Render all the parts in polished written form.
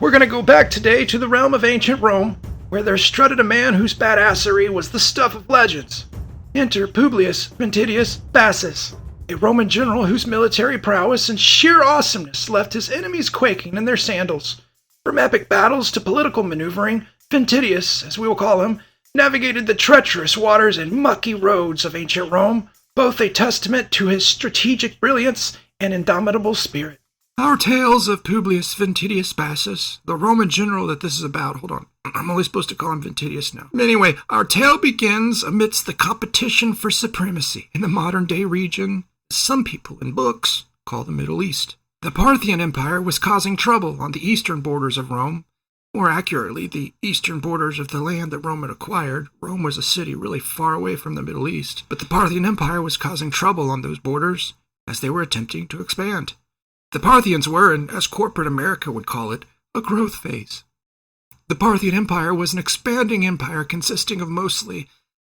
We're going to go back today to the realm of ancient Rome, where there strutted a man whose badassery was the stuff of legends. Enter Publius Ventidius Bassus, a Roman general whose military prowess and sheer awesomeness left his enemies quaking in their sandals. From epic battles to political maneuvering, Ventidius, as we will call him, navigated the treacherous waters and mucky roads of ancient Rome, both a testament to his strategic brilliance and indomitable spirit. Our tales of Publius Ventidius Bassus, the Roman general that this is about, hold on, I'm only supposed to call him Ventidius now. Anyway, our tale begins amidst the competition for supremacy in the modern-day region some people in books call the Middle East. The Parthian Empire was causing trouble on the eastern borders of Rome. More accurately, the eastern borders of the land that Rome had acquired. Rome was a city really far away from the Middle East, but the Parthian Empire was causing trouble on those borders as they were attempting to expand. The Parthians were, and as corporate America would call it, a growth phase. The Parthian Empire was an expanding empire consisting of mostly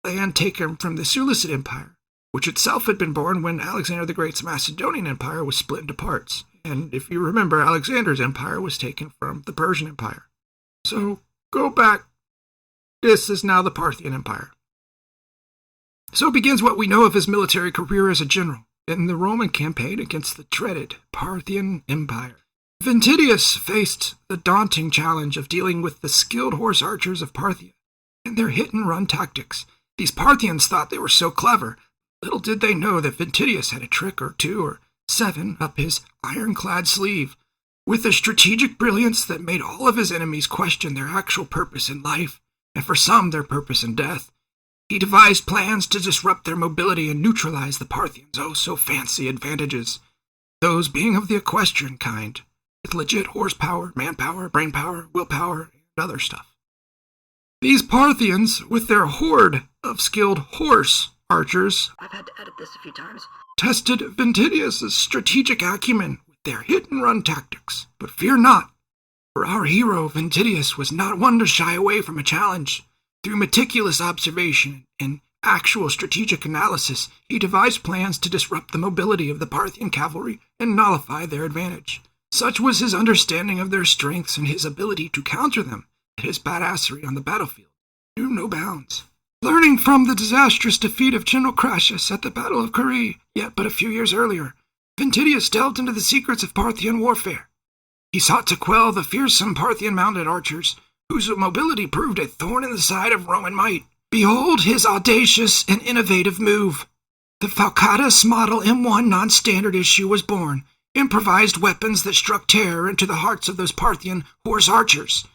land taken from the Seleucid Empire, which itself had been born when Alexander the Great's Macedonian Empire was split into parts. And if you remember, Alexander's empire was taken from the Persian Empire. So, go back. This is now the Parthian Empire. So begins what we know of his military career as a general in the Roman campaign against the dreaded Parthian Empire. Ventidius faced the daunting challenge of dealing with the skilled horse archers of Parthia and their hit-and-run tactics. These Parthians thought they were so clever. Little did they know that Ventidius had a trick or two or seven up his ironclad sleeve, with a strategic brilliance that made all of his enemies question their actual purpose in life, and for some their purpose in death. He devised plans to disrupt their mobility and neutralize the Parthians' oh-so-fancy advantages, those being of the equestrian kind, with legit horsepower, manpower, brainpower, willpower, and other stuff. These Parthians, with their horde of skilled horse archers, I've had to edit this a few times, tested Ventidius' strategic acumen with their hit-and-run tactics. But fear not, for our hero Ventidius was not one to shy away from a challenge. Through meticulous observation and actual strategic analysis, he devised plans to disrupt the mobility of the Parthian cavalry and nullify their advantage. Such was his understanding of their strengths and his ability to counter them, that his badassery on the battlefield knew no bounds. Learning from the disastrous defeat of General Crassus at the Battle of Carrhae, yet but a few years earlier, Ventidius delved into the secrets of Parthian warfare. He sought to quell the fearsome Parthian mounted archers, whose mobility proved a thorn in the side of Roman might. Behold his audacious and innovative move. The Falcatus Model M1 non-standard issue was born, improvised weapons that struck terror into the hearts of those Parthian horse archers.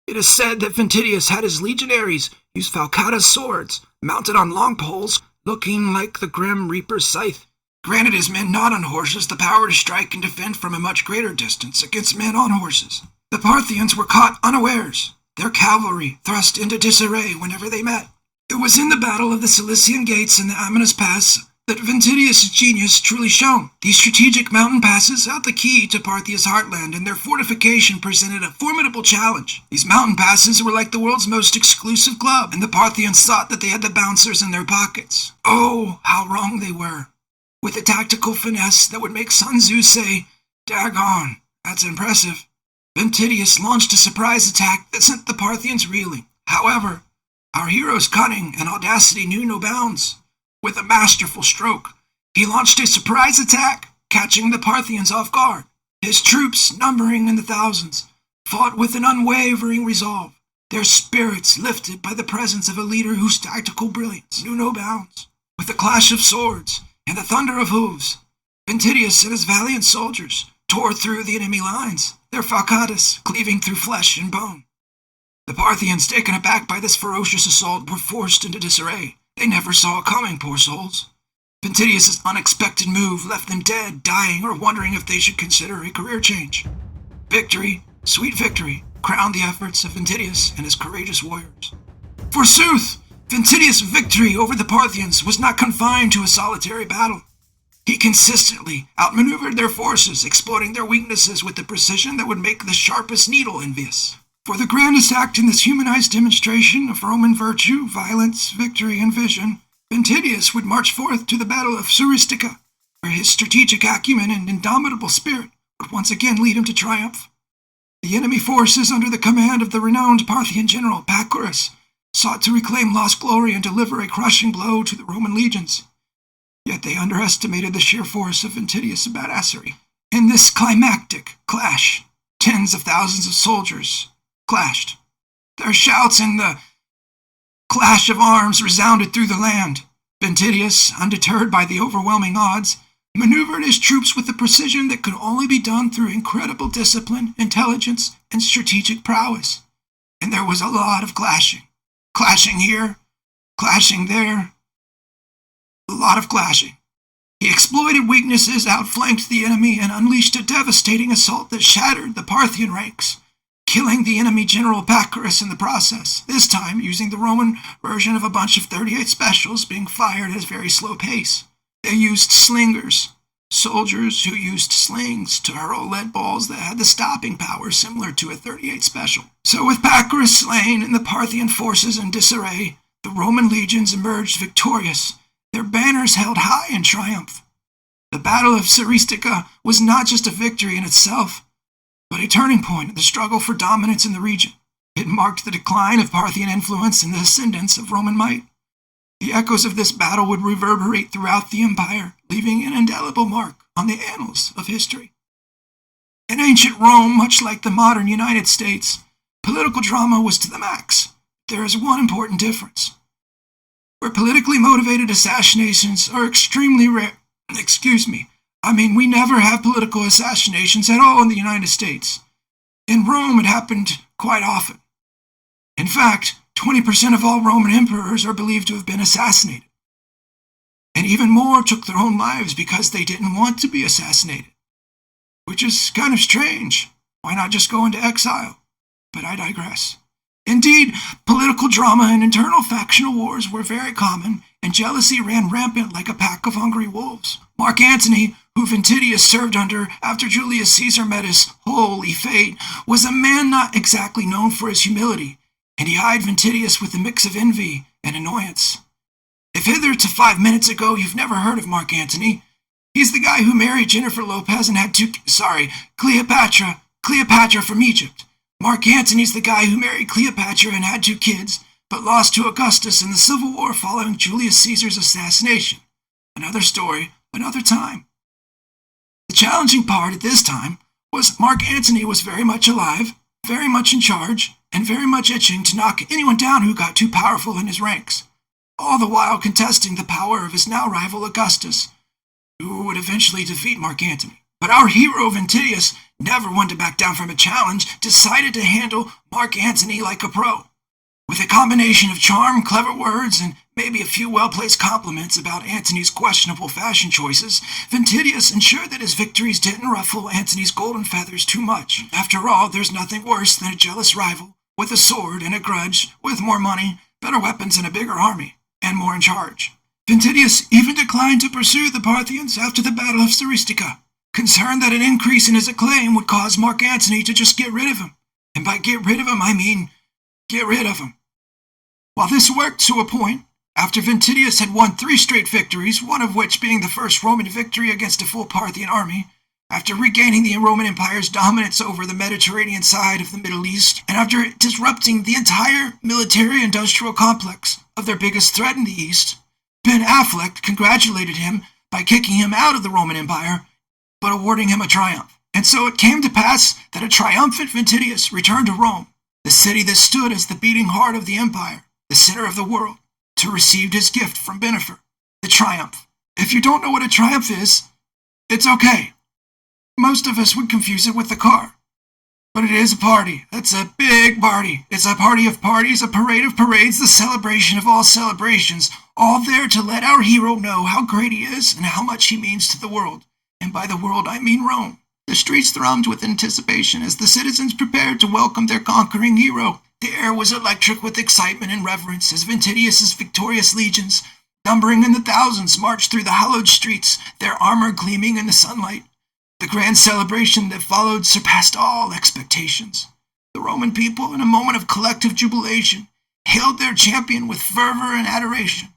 It is said that Ventidius had his legionaries use Falcatus swords, mounted on long poles, looking like the Grim Reaper's scythe. Granted his men not on horses the power to strike and defend from a much greater distance against men on horses. The Parthians were caught unawares, their cavalry thrust into disarray whenever they met. It was in the battle of the Cilician Gates and the Amanus Pass that Ventidius' genius truly shone. These strategic mountain passes held the key to Parthia's heartland, and their fortification presented a formidable challenge. These mountain passes were like the world's most exclusive club, and the Parthians thought that they had the bouncers in their pockets. Oh, how wrong they were. With a tactical finesse that would make Sun Tzu say, "Daggone, that's impressive," Ventidius launched a surprise attack that sent the Parthians reeling. However, our hero's cunning and audacity knew no bounds. With a masterful stroke, he launched a surprise attack, catching the Parthians off guard. His troops, numbering in the thousands, fought with an unwavering resolve, their spirits lifted by the presence of a leader whose tactical brilliance knew no bounds. With the clash of swords and the thunder of hooves, Ventidius and his valiant soldiers tore through the enemy lines, their Falcatus cleaving through flesh and bone. The Parthians, taken aback by this ferocious assault, were forced into disarray. They never saw it coming, poor souls. Ventidius' unexpected move left them dead, dying, or wondering if they should consider a career change. Victory, sweet victory, crowned the efforts of Ventidius and his courageous warriors. Forsooth, Ventidius' victory over the Parthians was not confined to a solitary battle. He consistently outmaneuvered their forces, exploiting their weaknesses with the precision that would make the sharpest needle envious. For the grandest act in this humanized demonstration of Roman virtue, violence, victory, and vision, Ventidius would march forth to the Battle of Suristica, where his strategic acumen and indomitable spirit would once again lead him to triumph. The enemy forces under the command of the renowned Parthian general Pacorus sought to reclaim lost glory and deliver a crushing blow to the Roman legions. Yet they underestimated the sheer force of Ventidius Badassus. In this climactic clash, tens of thousands of soldiers clashed. Their shouts and the clash of arms resounded through the land. Ventidius, undeterred by the overwhelming odds, maneuvered his troops with a precision that could only be done through incredible discipline, intelligence, and strategic prowess. And there was a lot of clashing. Clashing here, clashing there. A lot of clashing. He exploited weaknesses, outflanked the enemy, and unleashed a devastating assault that shattered the Parthian ranks, killing the enemy general Pacorus in the process, this time using the Roman version of a bunch of 38 specials being fired at a very slow pace. They used slingers, soldiers who used slings to hurl lead balls that had the stopping power similar to a 38 special. So with Pacorus slain and the Parthian forces in disarray, the Roman legions emerged victorious, their banners held high in triumph. The Battle of Serestica was not just a victory in itself, but a turning point in the struggle for dominance in the region. It marked the decline of Parthian influence and the ascendance of Roman might. The echoes of this battle would reverberate throughout the empire, leaving an indelible mark on the annals of history. In ancient Rome, much like the modern United States, political drama was to the max. There is one important difference. Where politically motivated assassinations are extremely rare. We never have political assassinations at all in the United States. In Rome, it happened quite often. In fact, 20% of all Roman emperors are believed to have been assassinated. And even more took their own lives because they didn't want to be assassinated. Which is kind of strange. Why not just go into exile? But I digress. Indeed, political drama and internal factional wars were very common, and jealousy ran rampant like a pack of hungry wolves. Marc Anthony, who Ventidius served under after Julius Caesar met his holy fate, was a man not exactly known for his humility, and he eyed Ventidius with a mix of envy and annoyance. If hither to 5 minutes ago you've never heard of Marc Anthony, he's the guy who married Jennifer Lopez and had Cleopatra from Egypt. Marc Antony's the guy who married Cleopatra and had 2 kids, but lost to Augustus in the civil war following Julius Caesar's assassination. Another story, another time. The challenging part at this time was Marc Anthony was very much alive, very much in charge, and very much itching to knock anyone down who got too powerful in his ranks, all the while contesting the power of his now rival Augustus, who would eventually defeat Marc Anthony. But our hero Ventidius, never one to back down from a challenge, decided to handle Marc Anthony like a pro. With a combination of charm, clever words, and maybe a few well-placed compliments about Antony's questionable fashion choices, Ventidius ensured that his victories didn't ruffle Antony's golden feathers too much. After all, there's nothing worse than a jealous rival with a sword and a grudge, with more money, better weapons, and a bigger army, and more in charge. Ventidius even declined to pursue the Parthians after the Battle of Serestica, concerned that an increase in his acclaim would cause Marc Anthony to just get rid of him. And by get rid of him, I mean get rid of him. While this worked to a point, after Ventidius had won 3 straight victories, one of which being the first Roman victory against a full Parthian army, after regaining the Roman Empire's dominance over the Mediterranean side of the Middle East, and after disrupting the entire military-industrial complex of their biggest threat in the East, Ben Affleck congratulated him by kicking him out of the Roman Empire, but awarding him a triumph. And so it came to pass that a triumphant Ventidius returned to Rome, the city that stood as the beating heart of the empire, the center of the world, to receive his gift from Bennifer, the triumph. If you don't know what a triumph is, it's okay. Most of us would confuse it with the car. But it is a party. It's a big party. It's a party of parties, a parade of parades, the celebration of all celebrations, all there to let our hero know how great he is and how much he means to the world. And by the world, I mean Rome. The streets thrummed with anticipation as the citizens prepared to welcome their conquering hero. The air was electric with excitement and reverence as Ventidius's victorious legions, numbering in the thousands, marched through the hallowed streets, their armor gleaming in the sunlight. The grand celebration that followed surpassed all expectations. The Roman people, in a moment of collective jubilation, hailed their champion with fervor and adoration.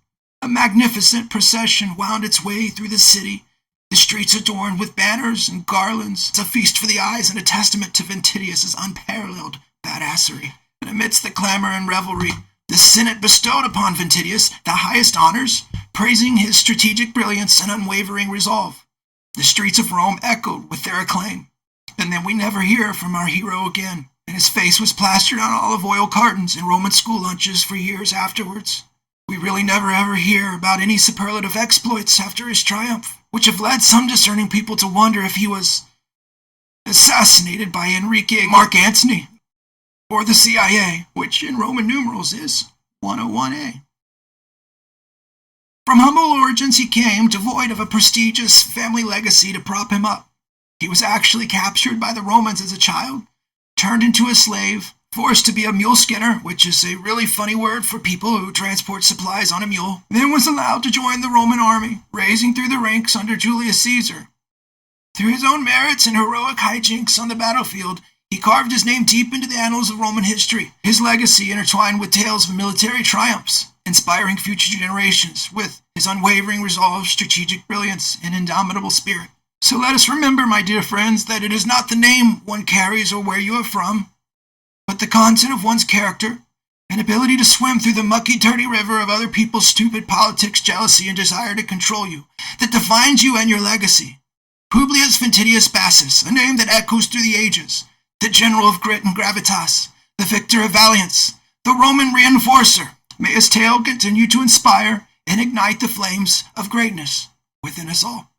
A magnificent procession wound its way through the city, the streets adorned with banners and garlands. It's a feast for the eyes and a testament to Ventidius's unparalleled badassery. And amidst the clamor and revelry, the Senate bestowed upon Ventidius the highest honors, praising his strategic brilliance and unwavering resolve. The streets of Rome echoed with their acclaim. And then we never hear from our hero again, and his face was plastered on olive oil cartons in Roman school lunches for years afterwards. We really never ever hear about any superlative exploits after his triumph, which have led some discerning people to wonder if he was assassinated by Marc Anthony, or the CIA, which in Roman numerals is 101A. From humble origins he came, devoid of a prestigious family legacy to prop him up. He was actually captured by the Romans as a child, turned into a slave, forced to be a mule skinner, which is a really funny word for people who transport supplies on a mule, then was allowed to join the Roman army, rising through the ranks under Julius Caesar. Through his own merits and heroic hijinks on the battlefield, he carved his name deep into the annals of Roman history, his legacy intertwined with tales of military triumphs, inspiring future generations with his unwavering resolve, strategic brilliance, and indomitable spirit. So let us remember, my dear friends, that it is not the name one carries or where you are from, but the content of one's character and ability to swim through the mucky, dirty river of other people's stupid politics, jealousy, and desire to control you that defines you and your legacy. Publius Ventidius Bassus, a name that echoes through the ages, the general of grit and gravitas, the victor of valiance, the Roman reinforcer. May his tale continue to inspire and ignite the flames of greatness within us all.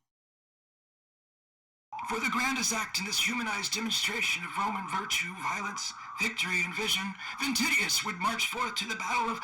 For the grandest act in this humanized demonstration of Roman virtue, violence, victory, and vision, Ventidius would march forth to the battle of